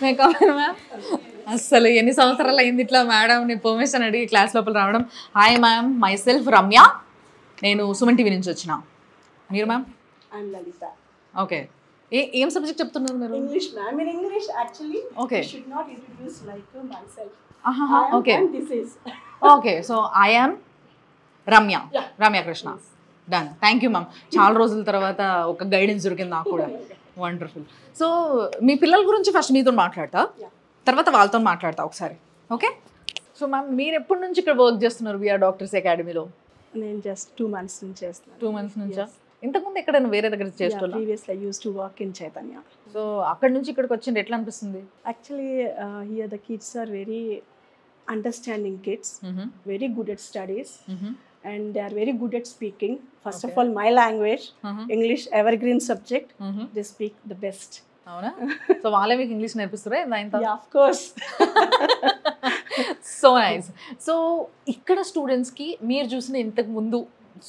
మే come on ma'am. అసలు ఎన్ని సంవత్సరాలు అయింది ఇట్లా మేడంని పర్మిషన్ అడిగి క్లాస్ లోపల రావడం. Hi ma'am, my self Ramya, నేను సుమన్ టీవీ నుంచి వచ్చిన. మీరు మ్యామ్? లలిత. ఓకే, ఏం సబ్జెక్ట్ చెప్తున్నారు మీరు? English ma'am. In English actually okay, should not introduce like my self. Okay this is okay. So I am Ramya, Ramya Krishna. Done, thank you ma'am. చాలా రోజుల తర్వాత ఒక గైడెన్స్ దొరికింది నాకు కూడా. వండర్ఫుల్. సో మీ పిల్లల గురించి ఫస్ట్ మీతో మాట్లాడతా, తర్వాత వాళ్ళతో మాట్లాడతా ఒకసారి. ఓకే. సో మ్యామ్, మీరు ఎప్పటి నుంచి ఇక్కడ వర్క్ చేస్తున్నారు వీఆర్ డాక్టర్స్ అకాడమీలో? నేను జస్ట్ 2 months నుంచి చేస్తున్నాను. 2 months నుంచా? ఇంతకుముందు ఎక్కడైనా వేరే దగ్గర చేస్తున్నా? Previously I used to work in Chaitanya. So అక్కడ నుంచి ఇక్కడికి వచ్చింది ఎట్లా అనిపిస్తుంది? Actually here the kids are very understanding kids, very good at studies, and they are very good at speaking. First of all, my language, English, evergreen subject, they speak the best. అవునా? So వాళ్ళే మీకు English నేర్పిస్తారా? Yeah, of course. So nice. So ఇక్కడ స్టూడెంట్స్కి మీరు చూసిన ఇంతకు ముందు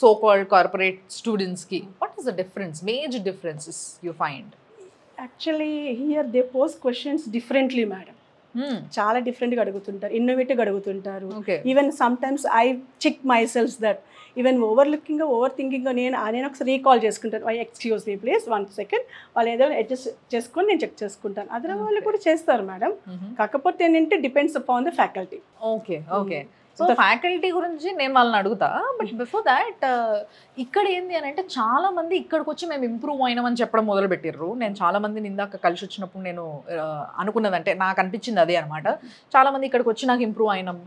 సో కాల్డ్ కార్పొరేట్ స్టూడెంట్స్కి what is the difference, major differences you find? Actually here they pose questions differently, madam. చాలా డిఫరెంట్గా అడుగుతుంటారు, ఇన్నోవేటివ్గా అడుగుతుంటారు. Even sometimes I check myself that even overlooking, overthinking నేను ఒకసారి రీకాల్ చేసుకుంటాను. Excuse me please 1 second, వాళ్ళు ఏదో అడ్జస్ట్ చేసుకొని నేను చెక్ చేసుకుంటాను. అదర్ వాళ్ళు కూడా చేస్తారు మేడం, కాకపోతే ఏంటంటే depends upon the faculty. Okay okay. So faculty గురించి నేను వాళ్ళని అడుగుతా, బట్ బిఫోర్ దాట్ ఇక్కడ ఏంది అని అంటే చాలా మంది ఇక్కడికి వచ్చి మేము ఇంప్రూవ్ అయినామని చెప్పడం మొదలు పెట్టిర్రు. నేను చాలా మందిని ఇందాక కలిసి వచ్చినప్పుడు నేను అనుకున్నదంటే నాకు అనిపించింది అదే అనమాట. చాలా మంది ఇక్కడికి వచ్చి నాకు ఇంప్రూవ్ అయినాం,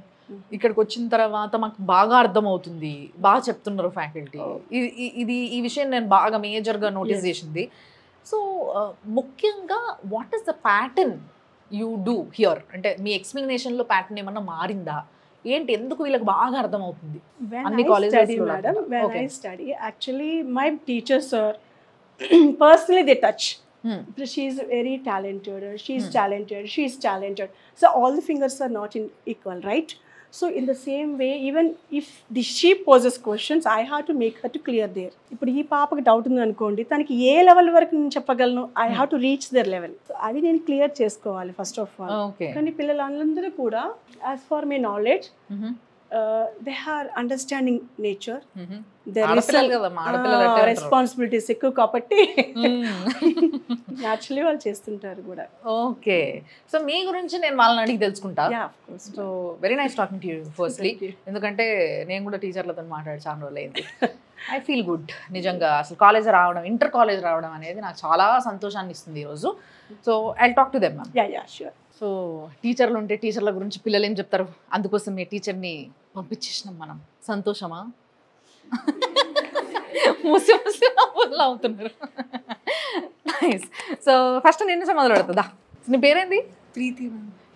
ఇక్కడికి వచ్చిన తర్వాత మాకు బాగా అర్థమవుతుంది, బాగా చెప్తున్నారు ఫ్యాకల్టీ. ఈ విషయం నేను బాగా మేజర్గా నోటీస్ చేసింది. సో ముఖ్యంగా what is the pattern you do here? అంటే మీ ఎక్స్ప్లెనేషన్లో ప్యాటర్న్ ఏమన్నా మారిందా ఏంటి? ఎందుకు వీళ్ళకి బాగా అర్థమవుతుంది అన్ని కాలేజెస్లో? Madam when I study actually my teachers are personally they touch. She is very talented, she is talented, she is talented, so all the fingers are not in equal, right? So in the same way, even if she poses questions, I have to make her to clear there. ఇప్పుడు ఈ పాపకి doubt ఉంది అనుకోండి, తనకి ఏ level వరకు నేను చెప్పగలను, I have to reach their level. అది నేను క్లియర్ చేసుకోవాలి ఫస్ట్ ఆఫ్ ఆల్. కానీ పిల్లలందరూ కూడా as for my knowledge they are understanding nature, responsibilities ఎక్కువ కాబట్టి యాక్చువల్లీ వాళ్ళు చేస్తుంటారు కూడా. ఓకే. సో మీ గురించి నేను వాళ్ళని అడిగి తెలుసుకుంటా. So very nice talking to you firstly, ఎందుకంటే నేను కూడా టీచర్లతో మాట్లాడి చాలా రోజులు అయింది. ఐ ఫీల్ గుడ్ నిజంగా. అసలు కాలేజ్ రావడం, ఇంటర్ కాలేజ్ రావడం అనేది నాకు చాలా సంతోషాన్ని ఇస్తుంది ఈరోజు. So I talk to them ma'am. Sure. So టీచర్లు ఉంటే టీచర్ల గురించి పిల్లలు ఏం చెప్తారు, అందుకోసం మీ టీచర్ని పంపించేసినాం మనం. సంతోషమా? ముసి ముసి అవుతున్నారు. నైస్. సో ఫస్ట్ నేను మొదలు పెడుతుందా? నీ పేరేంది? ప్రీతి.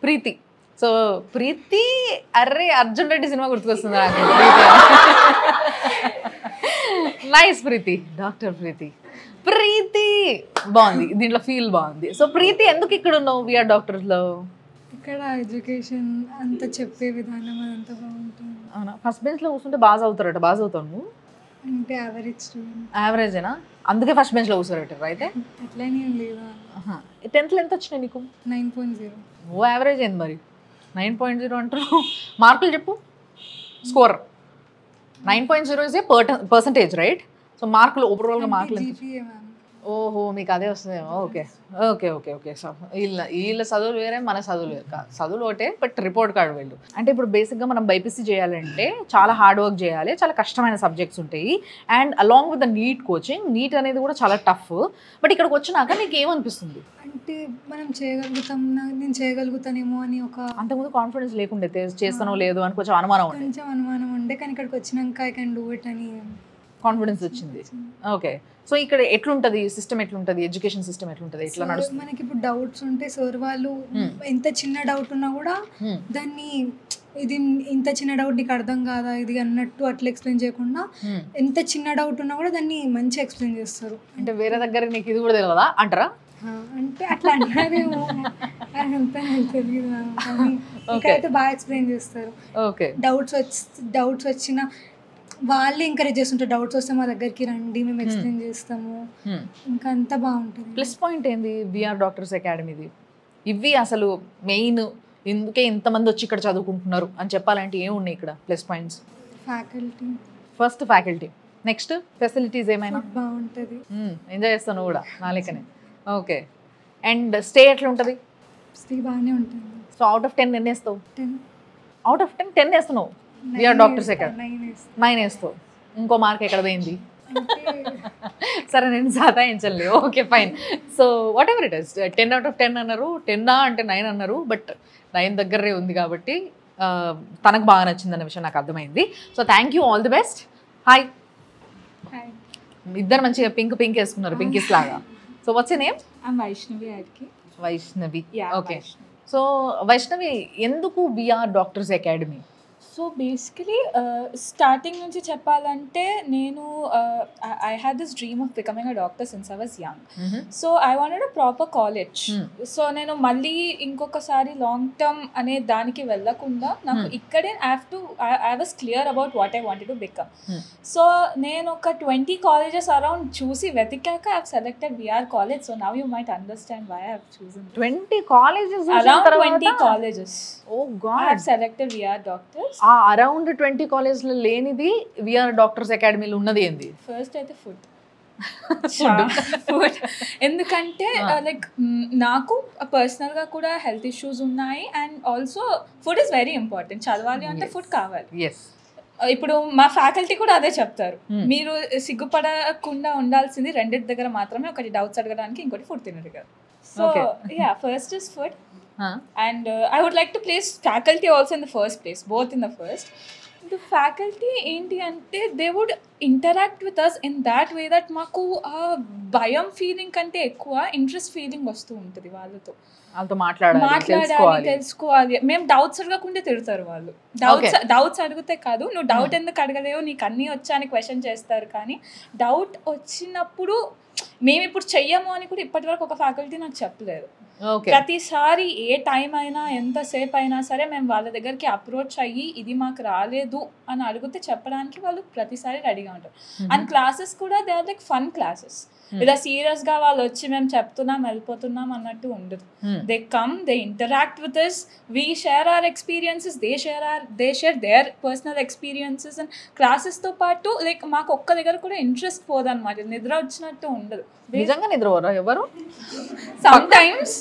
ప్రీతి. సో ప్రీతి, అర్రే అర్జున్ రెడ్డి సినిమా గుర్తుకొస్తుంది నాకు. నైస్ ప్రీతి, డాక్టర్ ప్రీతి. ప్రీతి బాగుంది, దీంట్లో ఫీల్ బాగుంది. సో ప్రీతి, ఎందుకు ఇక్కడ ఉన్నావు వీఆర్ డాక్టర్స్లో? ఇక్కడ ఎడ్యుకేషన్ అంతా చెప్పే విధానం అదంతా బాగుంటుంది. అవునా? ఫస్ట్ బెంచ్లో కూర్చుంటే బాగా చదువుతారట. బాగా చదువుతావు నువ్వు? అంటే యావరేజ్ స్టూడెంట్. యావరేజేనా? అందుకే ఫస్ట్ బెంచ్లో కూర్చోబెట్టారు అయితే? అట్లనే ఏం లేదా. 10th ఎంత వచ్చినాయి నీకు? 9.0. ఓ యావరేజ్ ఏంది మరి 9.0 అంటున్నావు? మార్కులు చెప్పు. Score 9.0 is a percentage right? So మార్కులు ఓవరాల్గా మార్కులు. ఓహో, మీకు అదే వస్తుందేమో. Okay okay okay okay. So వీళ్ళ చదువులు వేరే, మన చదువులు వేరే. చదువులు ఒకటే, బట్ రిపోర్ట్ కార్డు వెళ్ళు. అంటే ఇప్పుడు బేసిక్గా మనం బైపీసీ చేయాలంటే చాలా హార్డ్ వర్క్ చేయాలి, చాలా కష్టమైన సబ్జెక్ట్స్ ఉంటాయి. And along with the NEET coaching, NEET అనేది కూడా చాలా టఫ్. బట్ ఇక్కడికి వచ్చినాక నీకు ఏమనిపిస్తుంది? అంటే మనం చేయగలుగుతాం, నేను చేయగలుగుతానేమో అని ఒక అంతకుముందు కాన్ఫిడెన్స్ లేకుండే, చేస్తానో లేదు అని కొంచెం అనుమానం ఉండే, కానీ ఇక్కడికి వచ్చినాక ఐ కెన్ డూ ఇట్ అని కాన్ఫిడెన్స్ వచ్చింది. ఓకే. సో ఇక్కడ ఎట్లుంటది సిస్టమ్, ఎట్లుంటది ఎడ్యుకేషన్ సిస్టమ్, ఎట్లుంటది, ఎట్లా నడుస్తుంది? మనకి ఇప్పుడు డౌట్స్ ఉంటే సార్ వాళ్ళు ఎంత చిన్న డౌట్ ఉన్నా కూడా దాన్ని ఇది ఇంత చిన్న డౌట్ నీకు అర్థం కాదా ఇది అన్నట్టు అట్లా ఎక్స్ప్లెయిన్ చేయకుండా ఎంత చిన్న డౌట్ ఉన్నా కూడా దాన్ని మంచిగా ఎక్స్ప్లెయిన్ చేస్తారు. అంటే వేరే దగ్గర నీకు ఇది కూడా తెలియదా అంటారా? అంటే అట్లా అంటారేమో, అంతా తెలియదు. ఇక్కడైతే బాగా ఎక్స్ప్లెయిన్ చేస్తారు. ఓకే. డౌట్స్ వచ్చిన వాళ్ళే ఎంకరేజ్ చేస్తుంటారు. డౌట్స్ వస్తే మా దగ్గరికి రండి, మేము ఎక్స్ప్లెయిన్ చేస్తాము, ఇంకా అంతా బాగుంటుంది. ప్లస్ పాయింట్ ఏంది వీఆర్ డాక్టర్స్ అకాడమీది? ఇవి అసలు మెయిన్, ఇందుకే ఇంతమంది వచ్చి ఇక్కడ చదువుకుంటున్నారు అని చెప్పాలంటే ఏమున్నాయి ఇక్కడ plus points? Faculty, first faculty, next facilities ఏమైనా బాగుంటుంది, ఎంజాయ్ చేస్తాను కూడా నా లెక్కనే. ఓకే, అండ్ స్టే ఎట్లా ఉంటుంది? స్టే బాగానే ఉంటుంది. సో అవుట్ ఆఫ్ 10 ఎన్ని వేస్తావు? 10. అవుట్ ఆఫ్ 10 వేస్తున్నావు. వీఆర్ డాక్టర్స్ ఎక్కడ 9 వేస్తావు. ఇంకో మార్క్ ఎక్కడ పోయింది? సరే నేను సతాయించలే. Okay fine. So whatever it is, 10 out of 10 అన్నారు, 10 అంటే 9 అన్నారు, బట్ 9 దగ్గరే ఉంది కాబట్టి తనకు బాగా నచ్చిందన్న విషయం నాకు అర్థమైంది. So thank you, all the best. Hi. ఇద్దరు మంచిగా పింక్ వేసుకున్నారు, పింకిస్ లాగా. So what's your name? Vaishnavi అడికి. వైష్ణవి. ఓకే. సో వైష్ణవి, ఎందుకు VR Doctors Academy? So basically starting నుంచి చెప్పాలంటే నేను I had this dream of becoming a doctor since I was young. So I wanted a proper college. So నేను మళ్ళీ ఇంకొకసారి long term అనే దానికి వెళ్ళకుండా నాకు ఇక్కడే I was clear about what I wanted to become. So నేను ఒక 20 colleges అరౌండ్ చూసి వెతికాక I have selected VR college. So now you might understand why I have chosen 20 colleges. Around 20 colleges. Oh God. I have selected VR doctors. ఆ around 20 కాలేజ్లో లేనిది we are doctors అకాడమీలో ఉన్నది ఏంది? ఫస్ట్ అయితే ఫుడ్. ఎందుకంటే లైక్ నాకు పర్సనల్గా కూడా హెల్త్ ఇష్యూస్ ఉన్నాయి and also food is very important. చదవాలి అంటే ఫుడ్ కావాలి. ఇప్పుడు మా ఫ్యాకల్టీ కూడా అదే చెప్తారు, మీరు సిగ్గుపడకుండా ఉండాల్సింది రెండింటి దగ్గర మాత్రమే, ఒకటి డౌట్స్ అడగడానికి, ఇంకోటి ఫుడ్ తినరు కదా. So yeah, first is food. And I would like to place faculty also in the first place, both in the first. The faculty ఏంటి అంటే they would interact with us in that way that మాకు భయం feeling కంటే ఎక్కువ interest feeling వస్తూ ఉంటుంది. వాళ్ళతో మాట్లాడాలి, తెలుసుకోవాలి. మేము డౌట్స్ అడగకుండా తిడతారు వాళ్ళు. డౌట్స్ అడిగితే కాదు, నువ్వు డౌట్ ఎందుకు అడగలేవు, నీకు అన్నీ వచ్చా అని క్వశ్చన్ చేస్తారు. కానీ డౌట్ వచ్చినప్పుడు మేము ఇప్పుడు చెయ్యము అని కూడా ఇప్పటి వరకు ఒక ఫ్యాకల్టీ నాకు చెప్పలేదు. ప్రతిసారి ఏ టైం అయినా ఎంతసేపు అయినా సరే మేము వాళ్ళ దగ్గరికి అప్రోచ్ అయ్యి ఇది మాకు రాలేదు అని అడిగితే చెప్పడానికి వాళ్ళు ప్రతిసారి రెడీగా ఉంటారు. అండ్ క్లాసెస్ కూడా they are like fun classes. ఇలా సీరియస్ గా వాళ్ళు వచ్చి మేము చెప్తున్నాం వెళ్ళిపోతున్నాం అన్నట్టు ఉండదు. They come, they interact with us, we share our experiences, they share their personal experiences. And classes తో పాటు లైక్ మాకు ఒక్క దగ్గర కూడా ఇంట్రెస్ట్ పోదన్నమాట, నిద్ర వచ్చినట్టు ఉండదు. నిజంగా నిద్ర ఎవరు సమ్ టైమ్స్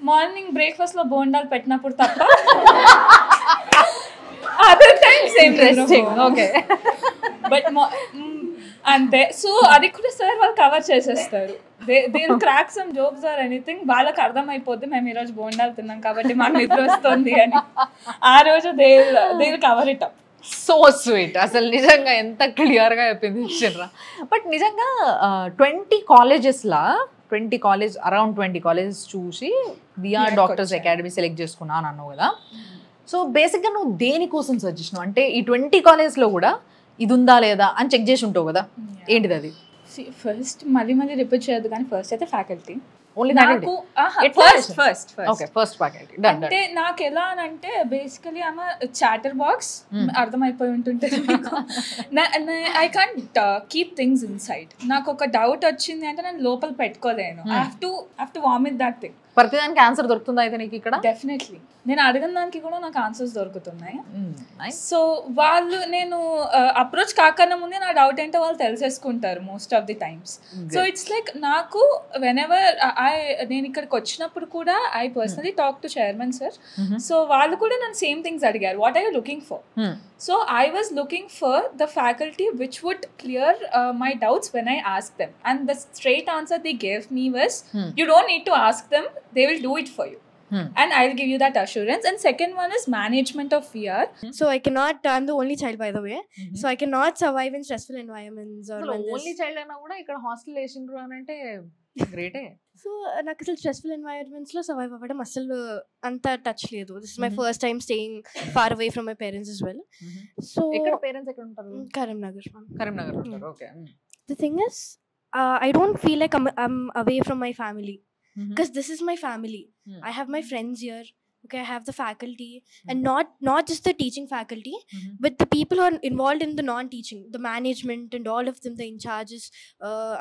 మార్నింగ్ బ్రేక్ఫాస్ట్ లో బోండాలు పెట్టినప్పుడు తప్ప other times interesting. Okay, but అంతే. సో అది కూడా సార్ వాళ్ళు కవర్ చేసేస్తారు. They crack some jokes or anything. వాళ్ళకి అర్థమైపోద్ది మేము ఈరోజు బోండాలు తిన్నాం కాబట్టి మాకు నిద్ర వస్తుంది అని. ఆ రోజు they cover it up. So sweet. అసలు నిజంగా ఎంత క్లియర్గా చెప్పింది ఇచ్చిర్రా. బట్ నిజంగా 20 కాలేజెస్లా అరౌండ్ 20 కాలేజెస్ చూసి వీఆర్ డాక్టర్స్ అకాడమీ సెలెక్ట్ చేసుకున్నా అని అన్నావు కదా. సో బేసిక్గా నువ్వు దేనికోసం సర్చ్ చేసినావు? అంటే ఈ 20 కాలేజ్లో కూడా ఇది ఉందా లేదా అని చెక్ చేసి ఉంటావు కదా, ఏంటిది అది? ఫస్ట్ మళ్ళీ రిపీట్ చేయదు కానీ ఫస్ట్ అయితే ఫ్యాకల్టీ. అంటే నాకు ఎలా అని అంటే బేసికలీ ఆమె చాటర్ బాక్స్ అర్థమైపోయి ఉంటుంటుంది. I can't keep things inside. నాకు ఒక డౌట్ వచ్చింది అంటే నేను లోపల పెట్టుకోలేను. I have to vomit that thing. ప్రతిదానికి ఆన్సర్ దొరుకుతుందా అయితే నీకు ఇక్కడ? డెఫినెట్లీ నేను అడిగిన దానికి కూడా నాకు ఆన్సర్స్ దొరుకుతున్నాయి. సో వాళ్ళు నేను అప్రోచ్ కాకన్నా ముందే నా డౌట్ ఏంటో వాళ్ళు తెలిసేసుకుంటారు most of the times. So it's like నాకు వెనెవర్ నేను ఇక్కడికి వచ్చినప్పుడు కూడా I personally talk to chairman sir. So వాళ్ళు కూడా నన్ను సేమ్ థింగ్స్ అడిగారు, what are you looking for? So I was looking for the faculty which would clear my doubts when I asked them, and the straight answer they gave me was you don't need to ask them, they will do it for you. And I'll give you that assurance. And second one is management of VR. So I cannot, I'm the only child by the way, so I cannot survive in stressful environments or only child అయినా కూడా ఇక్కడ hostel వేసిండ్రు అని అంటే గ్రేటే. So నాకు అసలు stressful ఎన్వైరన్మెంట్స్లో survive అవ్వడం అసలు అంత టచ్ లేదు. This is my first time staying far away from my parents as well. So parents ఎక్కడ ఉంటారు? కరీంనగర్ ఉంటారు. Okay. The thing is I don't feel like I'm away from my family because this is my family. I have my friends here. Okay, I have the faculty and not just the teaching faculty, but the people who are involved in the non-teaching, the management and all of them, the in charges,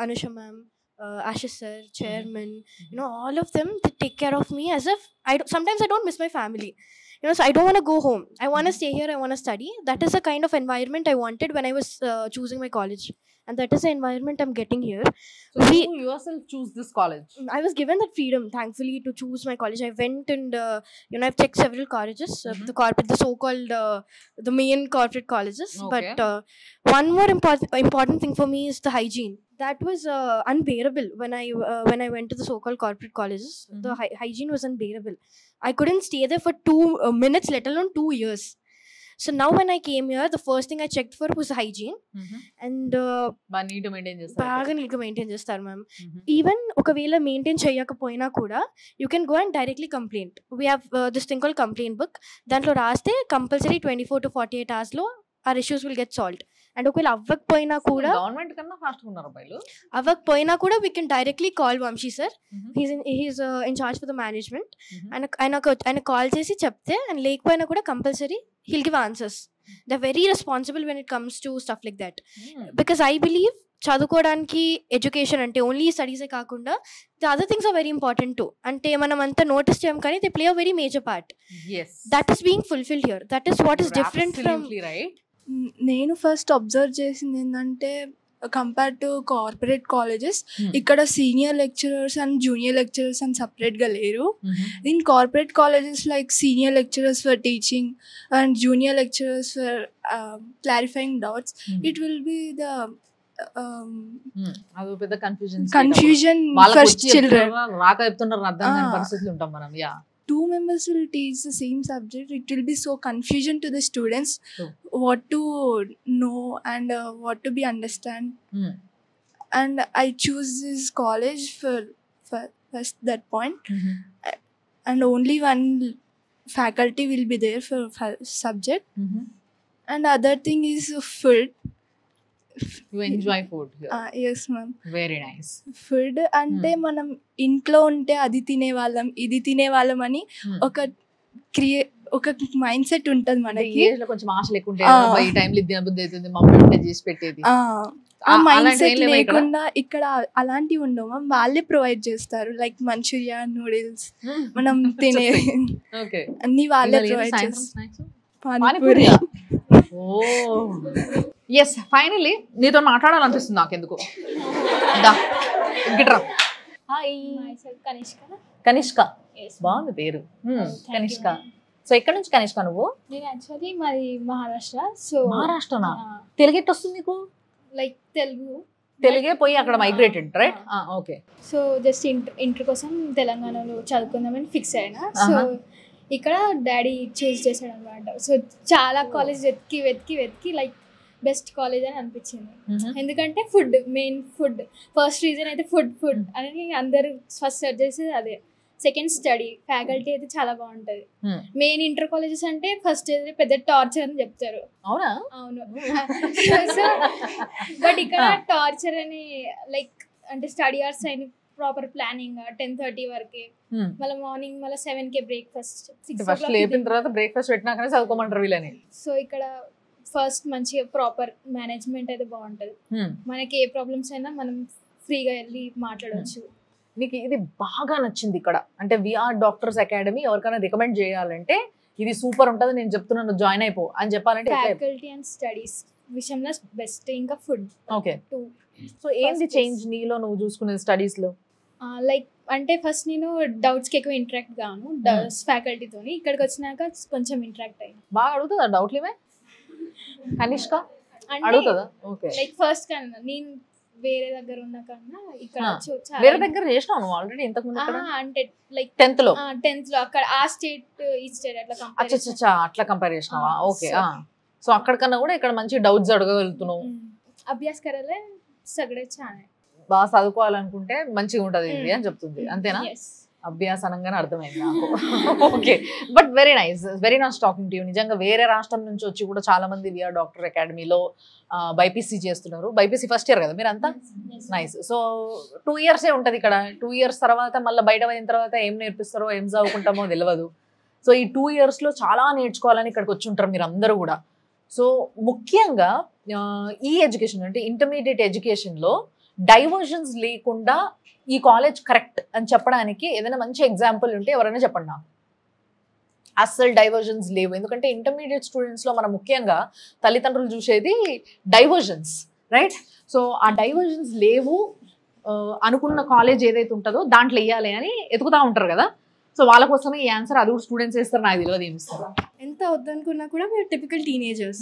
Anusha ma'am, Ashish sir, chairman, you know, all of them, they take care of me as if sometimes I don't miss my family. You know, so I don't want to go home. I want to stay here. I want to study. That is the kind of environment I wanted when I was choosing my college, and that is the environment I'm getting here. So you yourself choose this college? I was given that freedom, thankfully, to choose my college. I went and you know, I've checked several colleges, the so-called the main corporate colleges. Okay. But one more important thing for me is the hygiene. That was unbearable when I went to the so-called corporate colleges. The hygiene was unbearable. I couldn't stay there for 2 minutes, let alone 2 years. So now when I came here, the first thing I checked for was hygiene. And బాగా neat maintain చేస్తారు. బాగా నీట్గా maintain చేస్తారు ma'am. Even ఒకవేళ maintain చేయకపోయినా కూడా you can go and directly complaint. We have this thing called complaint book. దాంట్లో రాస్తే compulsory 24 to 48 hours our issues will get solved. And ఒకవేళ అవ్వకపోయినా కూడా గవర్నమెంట్ కన్నా ఫాస్ట్ ఉన్నారు అబ్బాయిలు. అవ్వకపోయినా కూడా we can directly call Vamshi sir. He's in charge for the management. ఆయన కాల్ చేసి చెప్తే, అండ్ లేకపోయినా కూడా compulsory he'll give answers. They're very responsible when it comes to stuff like that. Because I believe చదువుకోవడానికి education అంటే only స్టడీసే కాకుండా the other things are very important too. అంటే మనం అంతా నోటీస్ చేయం కానీ they play a very major part. That is being fulfilled here. That is what is different from. నేను ఫస్ట్ అబ్జర్వ్ చేసింది ఏంటంటే, కంపేర్ టు కార్పొరేట్ కాలేజెస్, ఇక్కడ senior lecturers and junior lecturers అని సపరేట్గా లేరు. In corporate colleges like senior lecturers for teaching and junior lecturers for clarifying doubts. It will be the confusion for children. రాక చెప్తున్నారు అర్థం కాని పరిస్థితులు ఉంటాం మనం. Yeah, 2 members will teach the same subject. It will be so confusion to the students what to know and what to be understand. And I choose this college for first that point. And only one faculty will be there for subject. And other thing is food. You enjoy food here? Yes ma'am. Very nice. Food అంటే మనం ఇంట్లో ఉంటే అది తినేవాళ్ళం, ఇది తినేవాళ్ళం అని ఒక మైండ్ సెట్ ఉంటుంది మనకి. కొంచెం ఆశ లేకుంటే ఈ టైంలో ఇది తినబుద్ధి అవుతుంది, మమ్మీ ఉంటే చేసి పెట్టేది. ఆ మైండ్ సెట్ లేకుండా ఇక్కడ అలాంటివి ఉండవు మ్యామ్. వాళ్ళే ప్రొవైడ్ చేస్తారు, లైక్ మంచూరియా, నూడిల్స్, మనం తినే అన్ని వాళ్ళే ప్రొవైడ్ చేస్తారు. పానీపూరి. ఎస్, ఫైనలీ నీతో మాట్లాడాలనిపిస్తుంది నాకు ఎందుకు. కనిష్క, బాగుంది పేరు, కనిష్క. సో ఎక్కడి నుంచి కనిష్క నువ్వు? నేను యాక్చువల్లీ మాది మహారాష్ట్ర. సో మహారాష్ట్రనా? తెలుగు ఎట్టు వస్తుంది నీకు? లైక్ తెలుగే పోయి అక్కడ migrated, right? Okay. So just inter కోసం తెలంగాణలో చదువుకుందామని ఫిక్స్ అయినా. సో ఇక్కడ డాడీ చూస్ చేశాడు అనమాట. సో చాలా కాలేజ్ వెతికి లైక్ బెస్ట్ కాలేజ్ అని అనిపించింది. ఎందుకంటే food, main food. First reason అయితే ఫుడ్ అని అందరు ఫస్ట్ సెర్చ్ చేసేది అదే. సెకండ్ స్టడీ, ఫ్యాకల్టీ అయితే చాలా బాగుంటది. మెయిన్ ఇంటర్ కాలేజెస్ అంటే ఫస్ట్ పెద్ద టార్చర్ అని చెప్తారు. అవును. సో బట్ ఇక్కడ టార్చర్ అని లైక్ అంటే స్టడీ అవర్స్ అయిన ప్రాపర్ ప్లానింగ్ 10:30 వరకే, మళ్ళీ మార్నింగ్ మళ్ళీ 7కే బ్రేక్ఫాస్ట్, 6 చదువుకోమంటారు వీళ్ళని. సో ఇక్కడ ఫస్ట్ మంచిగా ప్రాపర్ మేనేజ్మెంట్ అయితే బాగుంటది. మనకి ఏ ప్రాబ్లమ్స్ అయినా మనం ఫ్రీగా వెళ్ళి మాట్లాడవచ్చు. నీకు ఇది బాగా నచ్చింది ఇక్కడ అంటే విఆర్ డాక్టర్స్ అకాడమీ. ఎవరికైనా రికమెండ్ చేయాలంటే ఇది సూపర్ ఉంటుంది, నేను చెప్తున్నాను జాయిన్ అయిపో అని చెప్పాలంటే ఫ్యాకల్టీ అండ్ స్టడీస్ విషయంలో బెస్ట్, ఇంకా ఫుడ్. ఓకే. సో ఏంది చేంజ్ నీలో నువ్వు చూసుకునేది స్టడీస్ లో? లైక్ అంటే ఫస్ట్ నేను డౌట్స్కి ఎక్కువ ఇంటరాక్ట్ గాను ఫ్యాకల్టీతో. ఇక్కడికి వచ్చినాక కొంచెం ఇంటరాక్ట్ అయ్యి బాగా అడుగుతుందా డౌట్లు? ఇవే కనిష్క అడుగుతుందా? ఓకే. లైక్ ఫస్ట్ కన్నా నేను వేరే దగ్గర ఉన్న కన్నా ఇక్కడ వేరే దగ్గర చేసినావు నువ్వు ఆల్రెడీ ఇంతకు ముందు? అంటే లైక్ 10th లో అక్కడ ఆ స్టేట్ ఈ స్టేట్ అట్లా కంపేర్ చేసినావా? ఓకే. సో అక్కడికన్నా కూడా ఇక్కడ మంచి డౌట్స్ అడగగలుగుతున్నావు. అభ్యాస్ కరాలే సగడే చాలా బాగా చదువుకోవాలనుకుంటే మంచిగా ఉంటది ఇది అని చెప్తుంది, అంతేనా? అభ్యాసనంగానే అర్థమైంది నాకు. Okay, but very nice, very nice talking to you. నిజంగా వేరే రాష్ట్రం నుంచి వచ్చి కూడా చాలా మంది విఆర్ డాక్టర్ అకాడమీలో బైపీసీ చేస్తున్నారు. బైపీసీ ఫస్ట్ ఇయర్ కదా మీరంతా? నైస్. సో 2 years ఉంటుంది ఇక్కడ. 2 years తర్వాత మళ్ళీ బయట అయిన తర్వాత ఏం నేర్పిస్తారో ఏం చదువుకుంటామో తెలియదు. సో ఈ 2 years చాలా నేర్చుకోవాలని ఇక్కడికి వచ్చి ఉంటారు మీరు అందరూ కూడా. సో ముఖ్యంగా ఈ ఎడ్యుకేషన్ అంటే ఇంటర్మీడియట్ ఎడ్యుకేషన్లో డైవర్షన్స్ లేకుండా ఈ కాలేజ్ కరెక్ట్ అని చెప్పడానికి ఏదైనా మంచి ఎగ్జాంపుల్ ఉంటే ఎవరైనా చెప్పండి నాకు. అస్సలు డైవర్జన్స్ లేవు. ఎందుకంటే ఇంటర్మీడియట్ స్టూడెంట్స్లో మనం ముఖ్యంగా తల్లిదండ్రులు చూసేది డైవర్జన్స్, రైట్? సో ఆ డైవర్జన్స్ లేవు అనుకున్న కాలేజ్ ఏదైతే ఉంటుందో దాంట్లో వేయాలి అని ఎదుగుతూ ఉంటారు కదా. సో వాళ్ళ కోసమే ఈ ఆన్సర్, అది కూడా స్టూడెంట్స్ వేస్తారు, నాకు తెలియదు ఏమి ఇస్తారు. ఎంత వద్దనుకున్నా కూడా మీరు టిపికల్ టీనేజర్స్,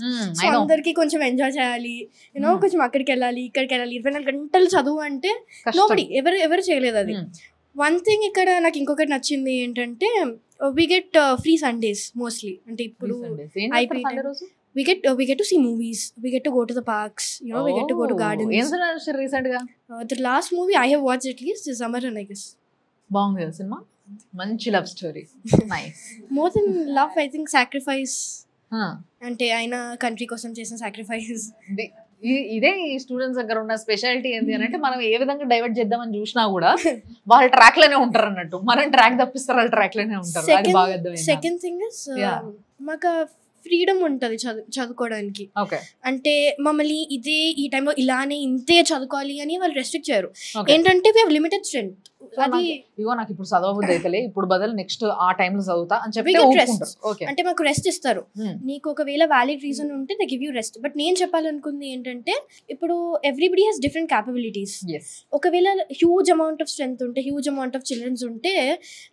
అందరికి కొంచెం ఎంజాయ్ చేయాలి, యూనో కొంచెం అక్కడికి వెళ్ళాలి ఇక్కడికి వెళ్ళాలి, 24 గంటలు చదువు అంటే నోబడి ఎవరు చేయలేదు అది. వన్ థింగ్ ఇక్కడ నాకు ఇంకొకటి నచ్చింది ఏంటంటే we get free Sundays mostly. అంటే ఇప్పుడు we get to see movies, we get to go to the parks, you know, we get to go to gardens. recent ga the last movie I have watched at least is Amaran, I guess. బాగుంది కదా cinema, మంచి love story. Nice. more than love I think sacrifice, అంటే ఆయన country కోసం చేసిన sacrifice. ఇదే ఈ students దగ్గర ఉన్న స్పెషాలిటీ ఏంటి అని అంటే, మనం ఏ విధంగా డైవర్ట్ చేద్దామని చూసినా కూడా వాళ్ళ ట్రాక్ లోనే ఉంటారు అన్నట్టు. మనం ట్రాక్ తప్పిస్తారు, వాళ్ళ ట్రాక్ లోనే ఉంటారు. అది బాగా అర్థమైంది. సెకండ్ థింగ్ ఇస్ మాకు ఫ్రీడమ్ ఉంటుంది చదువుకోవడానికి. అంటే మమ్మల్ని ఈ టైంలో ఇలానే ఇంతే చదువుకోవాలి అని వాళ్ళు రెస్ట్రిక్ట్ చేయరు. ఏంటంటే వి హావ్ లిమిటెడ్ స్ట్రెంగ్త్. అది ఇగో నాకు ఇప్పుడు చదవబుద్ధి అయితేలే, ఇప్పుడు బదులు నెక్స్ట్ ఆ టైంలో చదువుతా అని చెప్పి అంటే మాకు రెస్ట్ ఇస్తారు. నీకు ఒకవేళ వ్యాలిడ్ రీజన్ ఉంటే they give you rest. But నేను చెప్పాలనుకుంది ఏంటంటే, ఇప్పుడు ఎవ్రీబడి హ్యాస్ డిఫరెంట్ క్యాపబిలిటీస్. ఒకవేళ హ్యూజ్ అమౌంట్ ఆఫ్ స్ట్రెంగ్త్ ఉంటే, హ్యూజ్ అమౌంట్ ఆఫ్ చిల్డ్రన్స్ ఉంటే,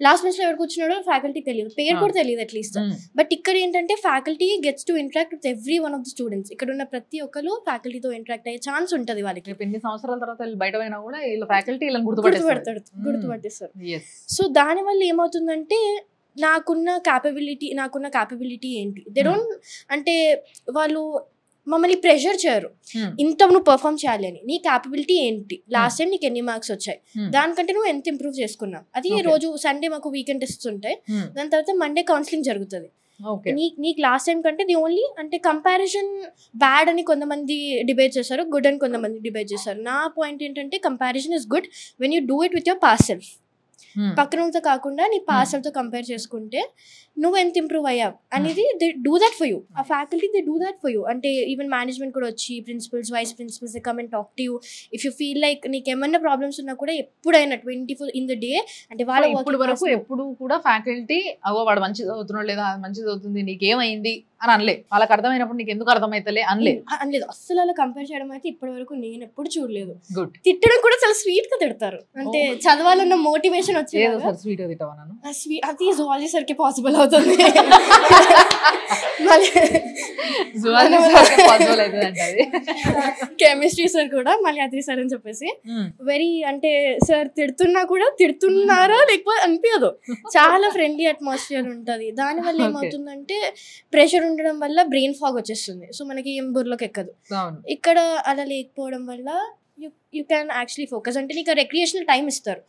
లాస్ట్ బెంచ్ లో ఎవరికి వచ్చినాడో ఫ్యాకల్టీ తెలియదు, పేరు కూడా తెలియదు అట్లీస్ట్. బట్ ఇక్కడ ఏంటంటే faculty gets to interact with every one of the students. ఇక్కడ ఉన్న ప్రతి ఒక్కరు ఫ్యాకల్టీతో ఇంటరాక్ట్ అయ్యే ఛాన్స్ ఉంటుంది వాళ్ళకి. ఎన్ని సంవత్సరాల తర్వాత బయట పోయినా కూడా వీళ్ళ ఫ్యాకల్టీ వీళ్ళని గుర్తుపడతారు. సో దానివల్ల ఏమవుతుందంటే, నాకున్న క్యాపబిలిటీ ఏంటి, దే డోంట్, అంటే వాళ్ళు మమ్మల్ని ప్రెషర్ చేయరు ఇంత నువ్వు పర్ఫామ్ చేయాలి అని. నీ క్యాపబిలిటీ ఏంటి, లాస్ట్ టైం నీకు ఎన్ని మార్క్స్ వచ్చాయి, దానికంటే నువ్వు ఎంత ఇంప్రూవ్ చేసుకున్నావు. అది రోజు సండే మాకు వీకెండ్ టెస్ట్స్ ఉంటాయి, దాని తర్వాత మండే కౌన్సిలింగ్ జరుగుతుంది. నీకు లాస్ట్ టైం కంటే ది ఓన్లీ, అంటే కంపారిజన్ బ్యాడ్ అని కొంతమంది డిబేట్ చేస్తారు, గుడ్ అని కొంతమంది డిబేట్ చేస్తారు. నా పాయింట్ ఏంటంటే, comparison is good when you do it with your past self. పక్కనతో కాకుండా నీ పాస్ట్ సెల్ఫ్తో కంపేర్ చేసుకుంటే నువ్వు ఎంత ఇంప్రూవ్ అయ్యావు అనేది they do that for you. ఆ faculty they do that for you. అంటే ఈవెన్ మేనేజ్మెంట్ కూడా వచ్చి, principals, vice principals, they come and talk to you. If you feel like నీకు ఏమన్నా ప్రాబ్లమ్స్ ఉన్నా కూడా ఎప్పుడైనా 24 in the day, అంటే వాళ్ళ వరకు ఎప్పుడు కూడా ఫ్యాకల్టీ అవో వాడు మంచి చదువుతున్నాడు లేదా మంచి చదువుతుంది నీకేమైంది అని అనలే. వాళ్ళకి అర్థమైనప్పుడు నీకు ఎందుకు అర్థమైతలే అనలేదు. అస్సలు అలా కంపేర్ చేయడం అయితే ఇప్పటి వరకు నేను ఎప్పుడు చూడలేదు. గుడ్. తిట్టడం కూడా చాలా స్వీట్ గా తిడతారు, అంటే చదవాలన్న మోటివేషన్ వచ్చేది. స్వీట్ గా తిట్టవా? అది జువాలజీ సరికి పాసిబుల్ అవుతుంది. కెమిస్ట్రీ సార్ కూడా మళ్ళీ అది సార్ అని చెప్పేసి వెరీ, అంటే సార్ తిడుతున్నా కూడా తిడుతున్నారా లేకపోతే అనిపించదు, చాలా ఫ్రెండ్లీ అట్మాస్ఫియర్ ఉంటుంది. దానివల్ల ఏమవుతుందంటే, ప్రెషర్ ఉండడం వల్ల బ్రెయిన్ ఫాగ్ వచ్చేస్తుంది. సో మనకి ఏం బుర్రలోకి ఎక్కదు. ఇక్కడ అలా లేకపోవడం వల్ల యూ క్యాన్ యాక్చువల్లీ ఫోకస్. అంటే నీకు రిక్రియేషనల్ టైం ఇస్తారు.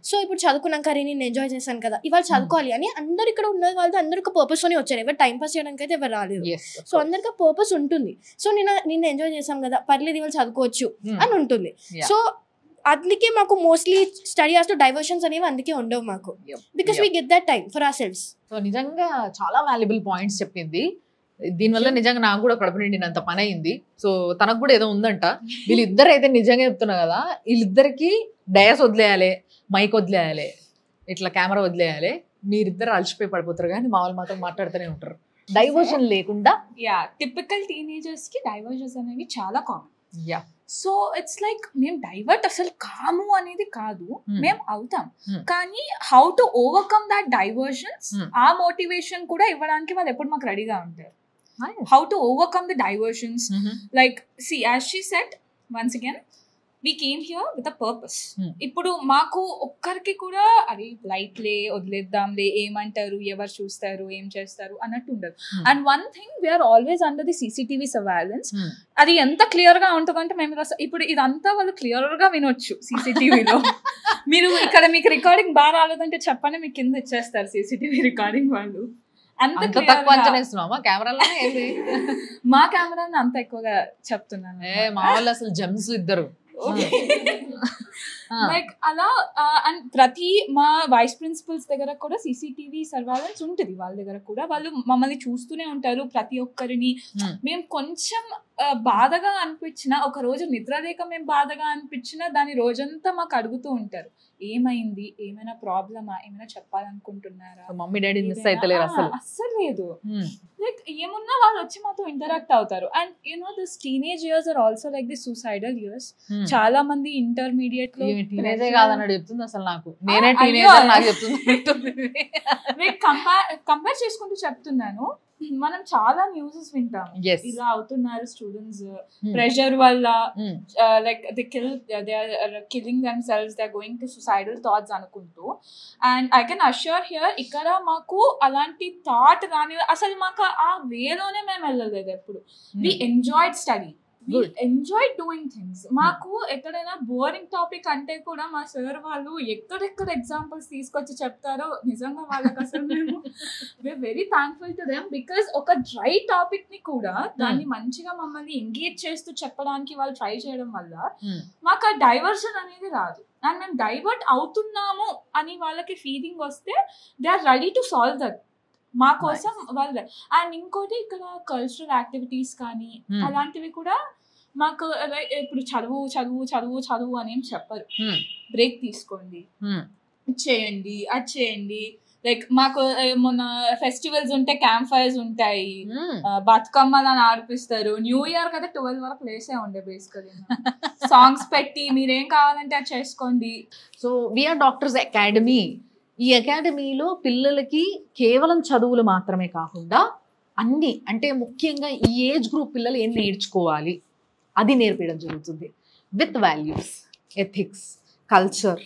సో ఇప్పుడు చదువుకున్నాక నేను ఎంజాయ్ చేశాను కదా, ఇవాళ చదువుకోవాలి అని అందరు ఇక్కడ ఉన్న వాళ్ళు అందరూ ఒక పర్పస్ తోనే వచ్చారు. ఎవరు టైం పాస్ చేయడానికి అయితే ఎవరు రాలేదు. సో అందరికి పర్పస్ ఉంటుంది. సో నిన్న ఎంజాయ్ చేసాం కదా, పర్లేదు ఇవాళ చదువుకోవచ్చు అని ఉంటుంది. సో అందుకే మాకు మోస్ట్లీ స్టడీ అవర్స్ లో డైవర్షన్స్ అనేవి అందుకే ఉండవు మాకు, because we get that time for hour selves. So నిజంగా చాలా వాల్యుబుల్ పాయింట్స్ చెప్పింది. దీనివల్ల నిజంగా నాకు కూడా కడుపు నిండినంత పని అయింది. సో తనకు కూడా ఏదో ఉందంట. వీళ్ళిద్దరు అయితే నిజంగా చెప్తున్నా కదా, వీళ్ళిద్దరికి డయాస్ వదిలేయాలి, మైక్ వదిలేయాలి, ఇట్లా కెమెరా వదిలేయాలి. మీరిద్దరు అలసిపోయి పడిపోతారు, కానీ మా వాళ్ళు మాత్రం మాట్లాడుతూనే ఉంటారు. డైవర్షన్ లేకుండా టిపికల్ టీనేజర్స్ కి డైవర్షన్స్ అనేవి చాలా కామన్. సో ఇట్స్ లైక్ మేము డైవర్ట్ అసలు కాము అనేది కాదు, మేము అవుతాం. కానీ how to overcome that diversions, ఆ మోటివేషన్ కూడా ఇవ్వడానికి వాళ్ళు ఎప్పుడు మాకు రెడీగా ఉంటారు. How to overcome the diversions. Like, see, as she said, once again, we came here with a purpose. ఇప్పుడు మాకు ఒక్కరికి కూడా అది లైట్లే వదిలేద్దాంలే, ఏమంటారు, ఎవరు చూస్తారు, ఏం చేస్తారు అన్నట్టు ఉండదు. And one thing, we are always under the CCTV surveillance. అది ఎంత క్లియర్ గా ఉంటుందంటే, మేము ఇప్పుడు ఇదంతా వాళ్ళు క్లియర్ గా వినొచ్చు CCTVలో. మీరు ఇక్కడ మీకు రికార్డింగ్ బాగా రాలేదంటే చెప్పండి, మీకు కింద ఇచ్చేస్తారు CCTV రికార్డింగ్ వాళ్ళు. అంత తక్కువ అంచనా ఇస్తున్నావా కెమెరాలో? మా కెమెరాని అంత ఎక్కువగా చెప్తున్నాను. మా వాళ్ళు అసలు జెమ్స్ ఇద్దరు. లైక్ అలా. అండ్ ప్రతి మా వైస్ ప్రిన్సిపల్స్ దగ్గర కూడా CCTV సర్వైలెన్స్ ఉంటుంది. వాళ్ళ దగ్గర కూడా వాళ్ళు మమ్మల్ని చూస్తూనే ఉంటారు, ప్రతి ఒక్కరిని. మేము కొంచెం బాధగా అనిపించిన, ఒక రోజు నిద్ర లేక మేము బాధగా అనిపించిన దాని రోజంతా మాకు అడుగుతూ ఉంటారు, ఏమైంది, ఏమైనా ప్రాబ్లమా, ఏమైనా చెప్పాలనుకుంటున్నారా, మమ్మీ డాడీ మిస్ అయితలేరు అసలు. అస్సలు లేదు. లైక్ ఏమున్నా వాళ్ళు వచ్చి మాతో ఇంటరాక్ట్ అవుతారు. And you know this teenage years or also like the suicidal years. చాలా మంది ఇంటర్మీడియట్ లో టీనేజే కాదన్నాడు చెప్తుంది అసలు నాకు, నేనే టీనేజర్ నాకు చెప్తుంది. కంపేర్ చేసుకుంటూ చెప్తున్నాను, మనం చాలా న్యూసెస్ వింటాం ఇలా అవుతున్నారు స్టూడెంట్స్ ప్రెషర్ వల్ల, like they killing themselves, they are going to suicidal thoughts అనుకుంటూ. And I can assure here, ఇక్కడ మాకు అలాంటి థాట్ రాని, అసలు మాకు ఆ వేలోనే మేము వెళ్ళలేదు ఎప్పుడు. We enjoyed study, we enjoy doing things. మాకు ఎక్కడైనా బోరింగ్ టాపిక్ అంటే కూడా మా సార్ వాళ్ళు ఎక్కడెక్కడ ఎగ్జాంపుల్స్ తీసుకొచ్చి చెప్తారో నిజంగా వాళ్ళకి అసలు మేము we're very thankful to them, because ఒక డ్రై టాపిక్ ని కూడా దాన్ని మంచిగా మమ్మల్ని ఎంగేజ్ చేస్తూ చెప్పడానికి వాళ్ళు ట్రై చేయడం వల్ల మాకు ఆ డైవర్షన్ అనేది రాదు. అండ్ మేము డైవర్ట్ అవుతున్నాము అని వాళ్ళకి ఫీలింగ్ వస్తే they are ready to solve that మా కోసం వాళ్ళు. అండ్ ఇంకోటి ఇక్కడ కల్చరల్ యాక్టివిటీస్ కానీ అలాంటివి కూడా మాకు ఇప్పుడు చదువు చదువు చదువు చదువు అని ఏం చెప్పరు. బ్రేక్ తీసుకోండి, చేయండి, అది చేయండి. లైక్ మాకు మొన్న ఫెస్టివల్స్ ఉంటే క్యాంప్ ఫైర్స్ ఉంటాయి, బతుకమ్మలు అని ఆడిపిస్తారు. న్యూ ఇయర్ కదా 12 వరకు లేసే ఉండే బేసికలీ సాంగ్స్ పెట్టి మీరేం కావాలంటే అది చేసుకోండి. So VR Doctors Academy. ఈ అకాడమీలో పిల్లలకి కేవలం చదువులు మాత్రమే కాకుండా అన్ని, అంటే ముఖ్యంగా ఈ ఏజ్ గ్రూప్ పిల్లలు ఏం నేర్చుకోవాలి అది నేర్పించడం జరుగుతుంది, విత్ వాల్యూస్, ఎథిక్స్, కల్చర్,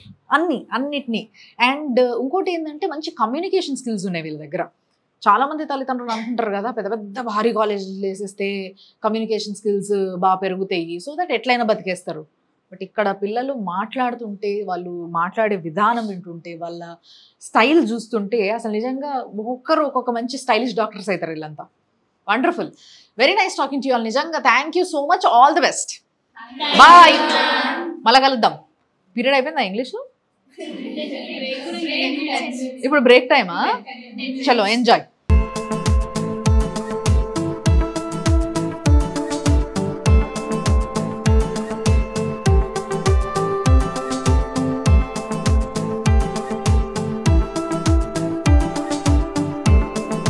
అన్నిటినీ. అండ్ ఇంకోటి ఏంటంటే మంచి కమ్యూనికేషన్ స్కిల్స్ ఉన్నాయి వీళ్ళ దగ్గర. చాలామంది తల్లిదండ్రులు అనుకుంటారు కదా, పెద్ద పెద్ద భారీ కాలేజీలు వేసేస్తే కమ్యూనికేషన్ స్కిల్స్ బాగా పెరుగుతాయి, సో దట్ ఎట్లయినా బతికేస్తారు. బట్ ఇక్కడ పిల్లలు మాట్లాడుతుంటే, వాళ్ళు మాట్లాడే విధానం వింటుంటే, వాళ్ళ స్టైల్ చూస్తుంటే అసలు నిజంగా ఒక్కొక్క మంచి స్టైలిష్ డాక్టర్స్ అవుతారు వీళ్ళంతా. Wonderful, very nice talking to you all. నిజంగా thank you so much, all the best, bye. మళ్ళా కలుద్దాం. పీరియడ్ అయిపోయిందా ఇంగ్లీష్? ఇప్పుడు బ్రేక్ టైమా? చలో ఎంజాయ్.